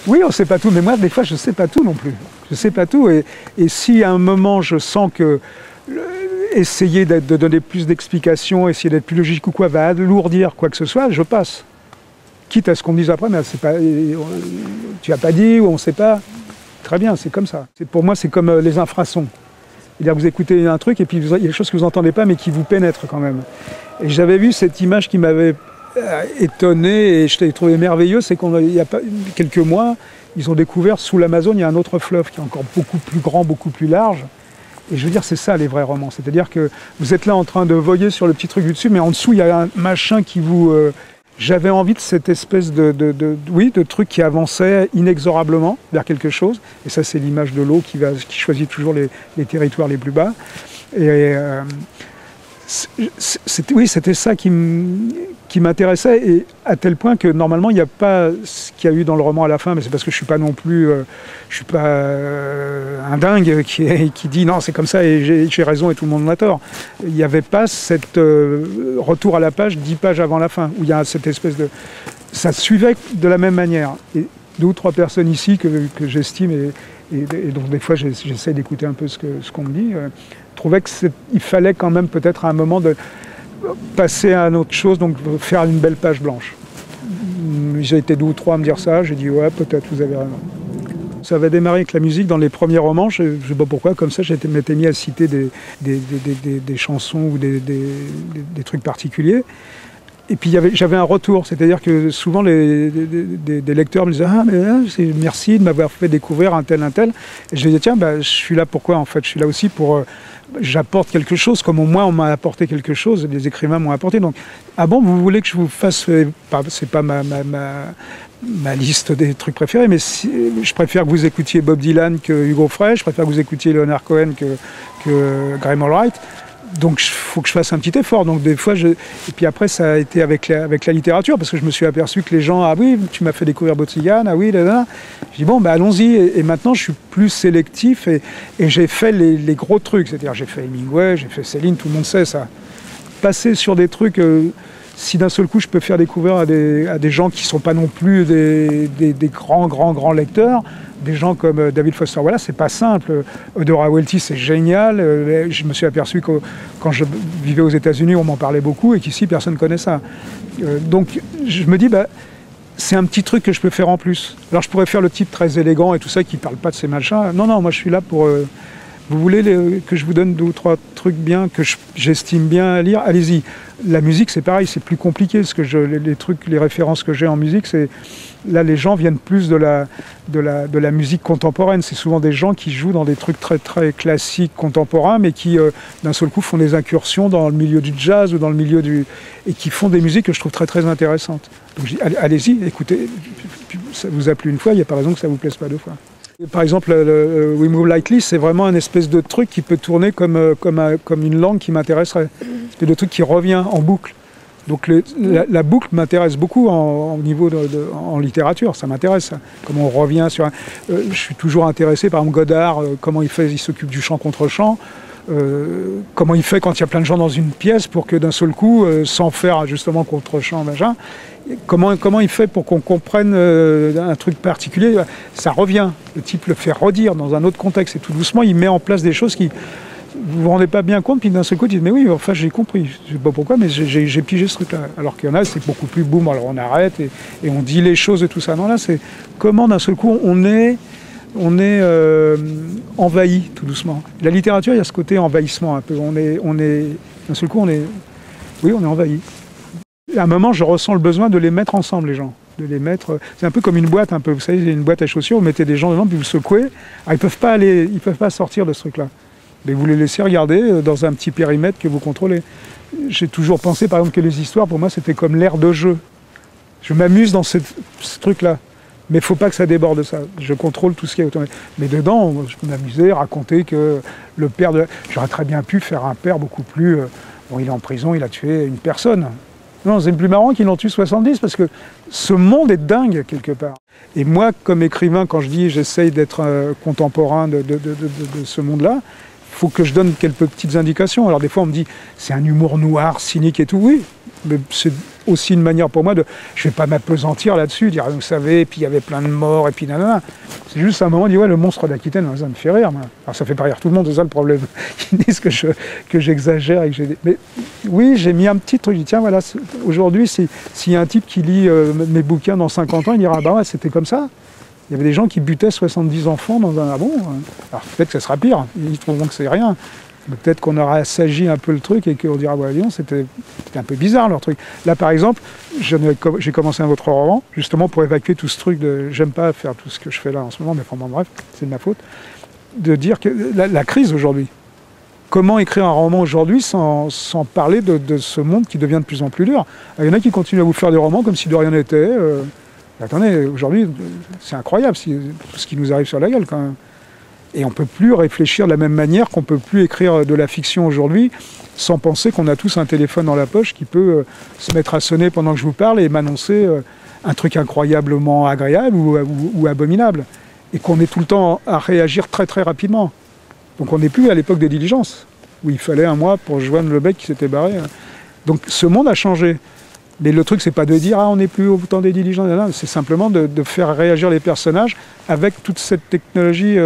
Oui, on ne sait pas tout, mais moi, des fois, je ne sais pas tout non plus. Je ne sais pas tout, et si à un moment, je sens que essayer de donner plus d'explications, essayer d'être plus logique ou quoi, va alourdir quoi que ce soit, je passe. Quitte à ce qu'on me dise après, mais c'est pas, tu n'as pas dit ou on ne sait pas. Très bien, c'est comme ça. Pour moi, c'est comme les infrasons. C'est-à-dire que vous écoutez un truc et puis il y a des choses que vous n'entendez pas mais qui vous pénètrent quand même. Et j'avais vu cette image qui m'avait étonné et je l'ai trouvé merveilleux, c'est qu'il y a quelques mois, ils ont découvert sous l'Amazone, il y a un autre fleuve qui est encore beaucoup plus grand, beaucoup plus large. Et je veux dire, c'est ça les vrais romans. C'est-à-dire que vous êtes là en train de voguer sur le petit truc du dessus, mais en dessous, il y a un machin qui vous... J'avais envie de cette espèce de truc qui avançait inexorablement vers quelque chose. Et ça, c'est l'image de l'eau qui choisit toujours les territoires les plus bas. Et c'était ça qui m'intéressait, et à tel point que normalement il n'y a pas ce qu'il y a eu dans le roman à la fin, mais c'est parce que je suis pas non plus, je suis pas un dingue qui dit non c'est comme ça et j'ai raison et tout le monde a tort. Il n'y avait pas cette retour à la page 10 pages avant la fin où il y a cette espèce de, ça suivait de la même manière. Et 2 ou 3 personnes ici que j'estime et donc des fois j'essaie d'écouter un peu ce qu'on me dit, trouvaient qu'il fallait quand même peut-être à un moment de passer à une autre chose, donc faire une belle page blanche. J'ai été 2 ou 3 à me dire ça, j'ai dit ouais peut-être vous avez raison. Ça avait démarré avec la musique dans les premiers romans, je ne sais pas pourquoi, comme ça je m'étais mis à citer des chansons ou des trucs particuliers. Et puis j'avais un retour, c'est-à-dire que souvent des lecteurs me disaient « Ah, mais merci de m'avoir fait découvrir un tel. » Et je disais « Tiens, je suis là pourquoi en fait? Je suis là aussi pour... j'apporte quelque chose, comme au moins on m'a apporté quelque chose, les écrivains m'ont apporté. Donc, ah bon, vous voulez que je vous fasse... c'est pas ma liste des trucs préférés, mais je préfère que vous écoutiez Bob Dylan que Hugo Frey, je préfère que vous écoutiez Leonard Cohen que Graham Allwright. Donc il faut que je fasse un petit effort. Donc des fois, et puis après ça a été avec la littérature, parce que je me suis aperçu que les gens, ah oui, tu m'as fait découvrir Botsigan, ah oui, là, là. Je dis bon, allons-y. Et maintenant, je suis plus sélectif et j'ai fait les gros trucs. C'est-à-dire, j'ai fait Hemingway, j'ai fait Céline, tout le monde sait ça. Passer sur des trucs, si d'un seul coup je peux faire découvrir à des gens qui ne sont pas non plus des grands lecteurs, des gens comme David Foster Wallace, c'est pas simple. Eudora Welty, c'est génial. Je me suis aperçu que quand je vivais aux États-Unis, on m'en parlait beaucoup et qu'ici, personne ne connaît ça. Donc, je me dis, c'est un petit truc que je peux faire en plus. Alors, je pourrais faire le type très élégant et tout ça qui ne parle pas de ces machins. Non, moi, je suis là pour... vous voulez que je vous donne 2 ou 3 trucs bien, que j'estime bien à lire? Allez-y. La musique, c'est pareil, c'est plus compliqué, parce que les références que j'ai en musique, c'est... Là, les gens viennent plus de la musique contemporaine. C'est souvent des gens qui jouent dans des trucs très, très classiques, contemporains, mais qui, d'un seul coup, font des incursions dans le milieu du jazz ou dans le milieu et qui font des musiques que je trouve très, très intéressantes. Donc, je dis, allez-y, écoutez. Ça vous a plu une fois, il n'y a pas raison que ça ne vous plaise pas 2 fois. Par exemple, We Move Lightly, c'est vraiment une espèce de truc qui peut tourner comme une langue qui m'intéresserait. C'est le truc qui revient en boucle. Donc la boucle m'intéresse beaucoup en littérature, ça m'intéresse. Comment on revient sur... je suis toujours intéressé, par exemple Godard, comment il s'occupe du chant contre chant, comment il fait quand il y a plein de gens dans une pièce pour que d'un seul coup, sans faire justement contre chant, machin, comment il fait pour qu'on comprenne un truc particulier, ça revient. Le type le fait redire dans un autre contexte et tout doucement, il met en place des choses qui... Vous vous rendez pas bien compte, puis d'un seul coup, ils disent « Mais oui, enfin, j'ai compris. Je sais pas pourquoi, mais j'ai pigé ce truc-là. » Alors qu'il y en a, c'est beaucoup plus boum, alors on arrête et on dit les choses et tout ça. Non, là, c'est comment d'un seul coup, on est envahi tout doucement. La littérature, il y a ce côté envahissement un peu. D'un seul coup, on est envahi. À un moment, je ressens le besoin de les mettre ensemble, les gens. De les mettre... C'est un peu comme une boîte, un peu. Vous savez, il y a une boîte à chaussures, vous mettez des gens dedans, puis vous secouez. Ah, ils peuvent pas sortir de ce truc-là. Mais vous les laissez regarder dans un petit périmètre que vous contrôlez. J'ai toujours pensé, par exemple, que les histoires, pour moi, c'était comme l'aire de jeu. Je m'amuse dans ce truc-là. Mais il ne faut pas que ça déborde ça. Je contrôle tout ce qui est automatique. Mais dedans, je peux m'amuser, raconter que le père de... J'aurais très bien pu faire un père beaucoup plus... Bon, il est en prison, il a tué une personne. Non, c'est plus marrant qu'il en tue 70, parce que ce monde est dingue, quelque part. Et moi, comme écrivain, quand je dis j'essaye d'être contemporain de ce monde-là, il faut que je donne quelques petites indications. Alors des fois, on me dit, c'est un humour noir, cynique et tout. Oui, mais c'est aussi une manière pour moi de... Je ne vais pas m'appesantir là-dessus, dire, vous savez, et puis il y avait plein de morts, et puis nanana. C'est juste un moment, de dire, ouais, le monstre d'Aquitaine, ça me fait rire. Moi. Alors ça fait pas rire tout le monde, c'est ça le problème. Ils disent que j'exagère. Mais oui, j'ai mis un petit truc, je dis, tiens, voilà, aujourd'hui, s'il y a un type qui lit mes bouquins dans 50 ans, il dira, bah ouais, c'était comme ça. Il y avait des gens qui butaient 70 enfants dans un... Ah bon? Alors peut-être que ça sera pire, ils trouveront que c'est rien. Peut-être qu'on aura assagi un peu le truc et qu'on dira, ouais, Lyon, c'était un peu bizarre leur truc. Là, par exemple, j'ai commencé un autre roman, justement pour évacuer tout ce truc de... J'aime pas faire tout ce que je fais là en ce moment, mais enfin, bref, c'est de ma faute. De dire que la crise aujourd'hui, comment écrire un roman aujourd'hui sans parler de ce monde qui devient de plus en plus dur. Il y en a qui continuent à vous faire des romans comme si de rien n'était. Attendez, aujourd'hui, c'est incroyable tout ce qui nous arrive sur la gueule quand même. Et on ne peut plus réfléchir de la même manière qu'on ne peut plus écrire de la fiction aujourd'hui sans penser qu'on a tous un téléphone dans la poche qui peut se mettre à sonner pendant que je vous parle et m'annoncer un truc incroyablement agréable ou abominable. Et qu'on est tout le temps à réagir très très rapidement. Donc on n'est plus à l'époque des diligences, où il fallait un mois pour joindre le bec qui s'était barré. Donc ce monde a changé. Mais le truc, c'est pas de dire « Ah, on n'est plus au temps des diligences », c'est simplement de faire réagir les personnages avec toute cette technologie